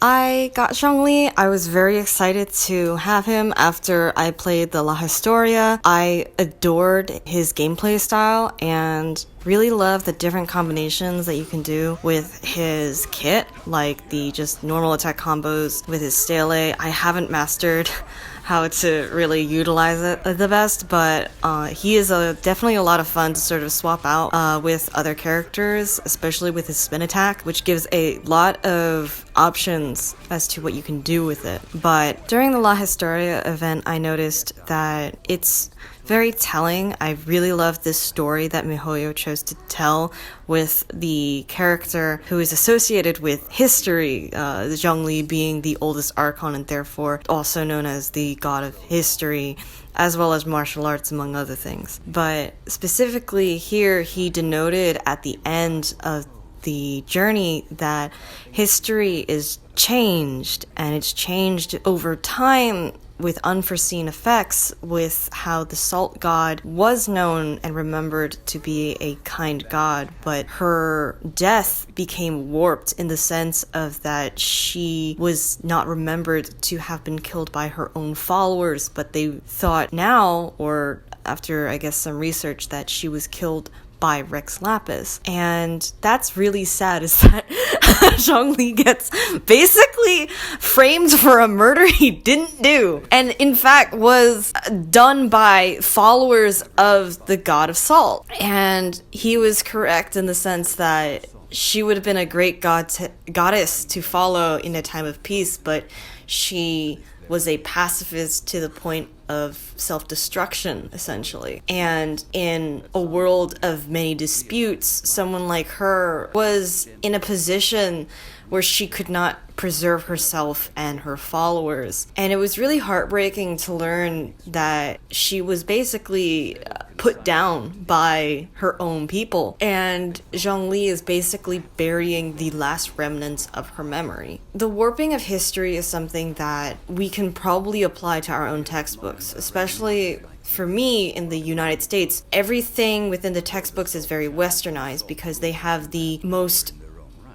I got Zhongli. I was very excited to have him after I played the La Historia. I adored his gameplay style and really love the different combinations that you can do with his kit, like the just normal attack combos with his stale. I haven't mastered how to really utilize it the best, but he is definitely a lot of fun to sort of swap out with other characters, especially with his spin attack, which gives a lot of options as to what you can do with it. But during the La Historia event, I noticed that it's very telling. I really love this story that miHoYo chose to tell with the character who is associated with history, Zhongli being the oldest archon and therefore also known as the god of history, as well as martial arts, among other things. But specifically here, he denoted at the end of the journey that history is changed, and it's changed over time with unforeseen effects, with how the salt god was known and remembered to be a kind god, but her death became warped in the sense of that she was not remembered to have been killed by her own followers, but they thought now, or after I guess some research, that she was killed by Rex Lapis. And that's really sad, is that Zhongli gets basically framed for a murder he didn't do, and in fact was done by followers of the god of salt. And he was correct in the sense that she would have been a great goddess to follow in a time of peace, but she was a pacifist to the point of self-destruction, essentially. And in a world of many disputes, someone like her was in a position where she could not preserve herself and her followers. And it was really heartbreaking to learn that she was basically put down by her own people. And Zhongli is basically burying the last remnants of her memory. The warping of history is something that we can probably apply to our own textbooks, especially for me in the United States. Everything within the textbooks is very westernized because they have the most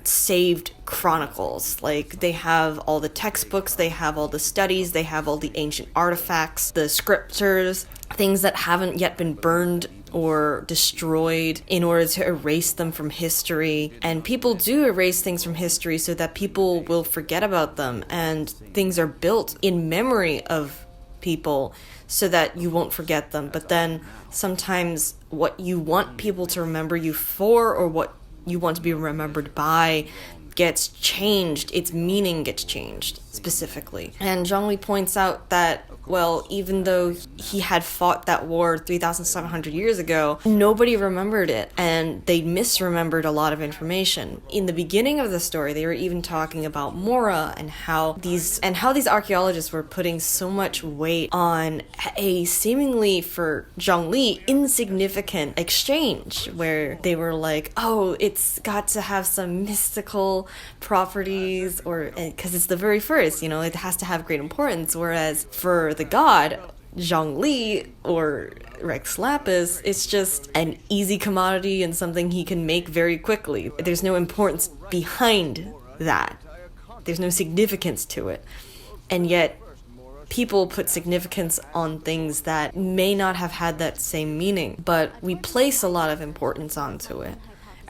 saved chronicles. Like, they have all the textbooks, they have all the studies, they have all the ancient artifacts, the scriptures, things that haven't yet been burned or destroyed in order to erase them from history. And people do erase things from history so that people will forget about them, and things are built in memory of people so that you won't forget them. But then sometimes what you want people to remember you for, or what you want to be remembered by, gets changed. Its meaning gets changed specifically. And Zhongli points out that, well, even though he had fought that war 3,700 years ago, nobody remembered it, and they misremembered a lot of information. In the beginning of the story, they were even talking about Mora and how these archaeologists were putting so much weight on a seemingly, for Zhongli, insignificant exchange, where they were like, oh, it's got to have some mystical properties, or because it's the very first, it has to have great importance, whereas for the god Zhongli or Rex Lapis, it's just an easy commodity and something he can make very quickly. There's no importance behind that. There's no significance to it. And yet people put significance on things that may not have had that same meaning, but we place a lot of importance onto it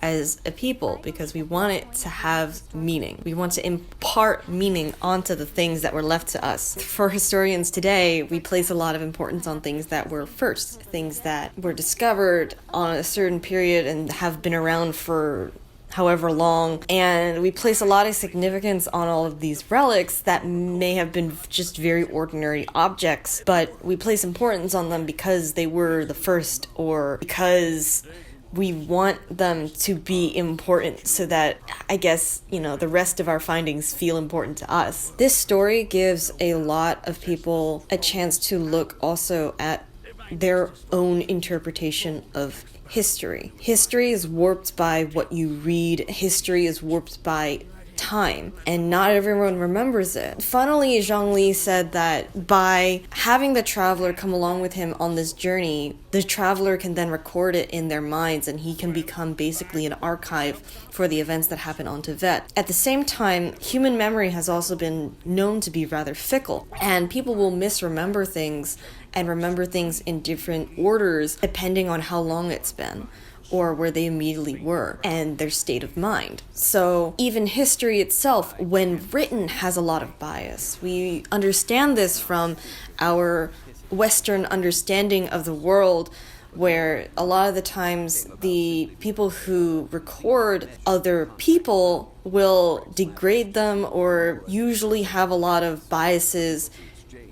as a people because we want it to have meaning. We want to impart meaning onto the things that were left to us. For historians today, we place a lot of importance on things that were first, things that were discovered on a certain period and have been around for however long, and we place a lot of significance on all of these relics that may have been just very ordinary objects, but we place importance on them because they were the first, or because we want them to be important so that, I guess, the rest of our findings feel important to us. This story gives a lot of people a chance to look also at their own interpretation of history. History is warped by what you read. History is warped by time, and not everyone remembers it. Funnily, Zhongli said that by having the traveler come along with him on this journey, the traveler can then record it in their minds, and he can become basically an archive for the events that happen on Tibet. At the same time, human memory has also been known to be rather fickle, and people will misremember things and remember things in different orders depending on how long it's been, or where they immediately were, and their state of mind. So even history itself, when written, has a lot of bias. We understand this from our Western understanding of the world, where a lot of the times the people who record other people will degrade them or usually have a lot of biases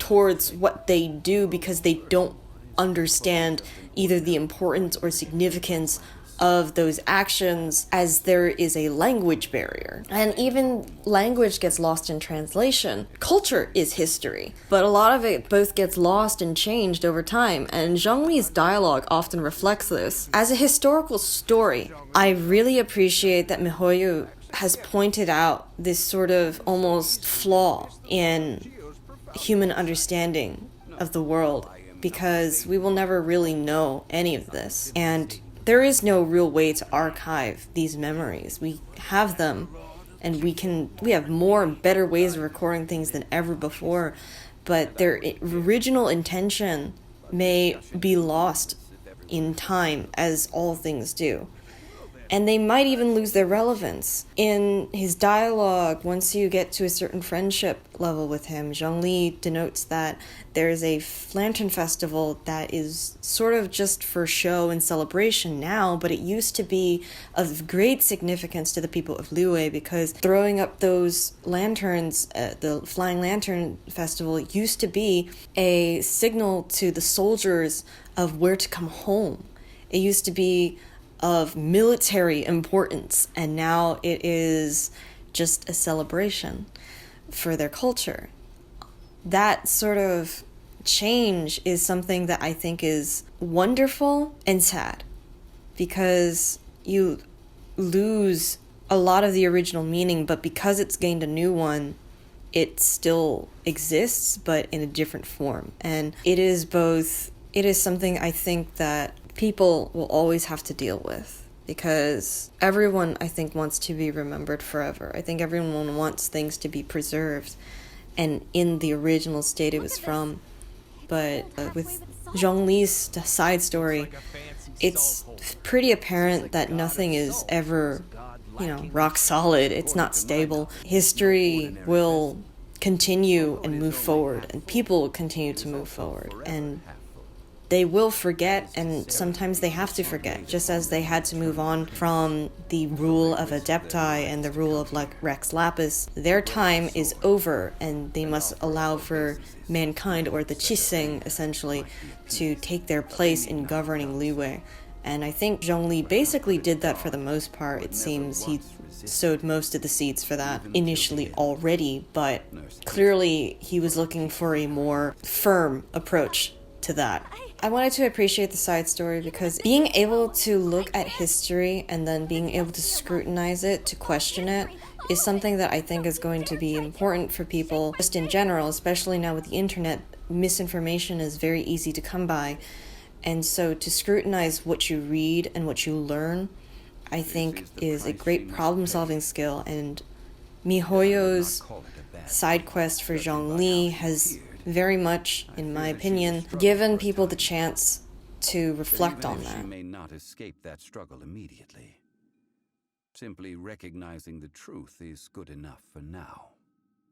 towards what they do because they don't understand either the importance or significance of those actions, as there is a language barrier. And even language gets lost in translation. Culture is history, but a lot of it both gets lost and changed over time, and Zhongli's dialogue often reflects this. As a historical story, I really appreciate that miHoYo has pointed out this sort of almost flaw in human understanding of the world, because we will never really know any of this, and there is no real way to archive these memories. We have them, and we have more and better ways of recording things than ever before, but their original intention may be lost in time, as all things do. And they might even lose their relevance. In his dialogue, once you get to a certain friendship level with him, Zhongli denotes that there's a lantern festival that is sort of just for show and celebration now, but it used to be of great significance to the people of Liyue, because throwing up those lanterns, the Flying Lantern Festival, used to be a signal to the soldiers of where to come home. It used to be of military importance, and now it is just a celebration for their culture. That sort of change is something that I think is wonderful and sad, because you lose a lot of the original meaning, but because it's gained a new one, it still exists, but in a different form. And it is something I think that people will always have to deal with, because everyone, I think, wants to be remembered forever. I think everyone wants things to be preserved and in the original state it was from. But with Zhongli's side story, it's pretty apparent that nothing is ever, rock solid. It's not stable. History will continue and move forward, and people will continue to move forward, and they will forget, and sometimes they have to forget, just as they had to move on from the rule of Adepti and the rule of Rex Lapis. Their time is over, and they must allow for mankind, or the Qixing, essentially, to take their place in governing Liyue. And I think Zhongli basically did that for the most part. It seems he sowed most of the seeds for that initially already, but clearly he was looking for a more firm approach to that. I wanted to appreciate the side story because being able to look at history and then being able to scrutinize it, to question it, is something that I think is going to be important for people just in general, especially now with the internet. Misinformation is very easy to come by. And so to scrutinize what you read and what you learn, I think is a great problem-solving skill. And miHoYo's side quest for Zhongli has very much, in my opinion, given people the chance to reflect on that. You may not escape that struggle immediately. Simply recognizing the truth is good enough for now.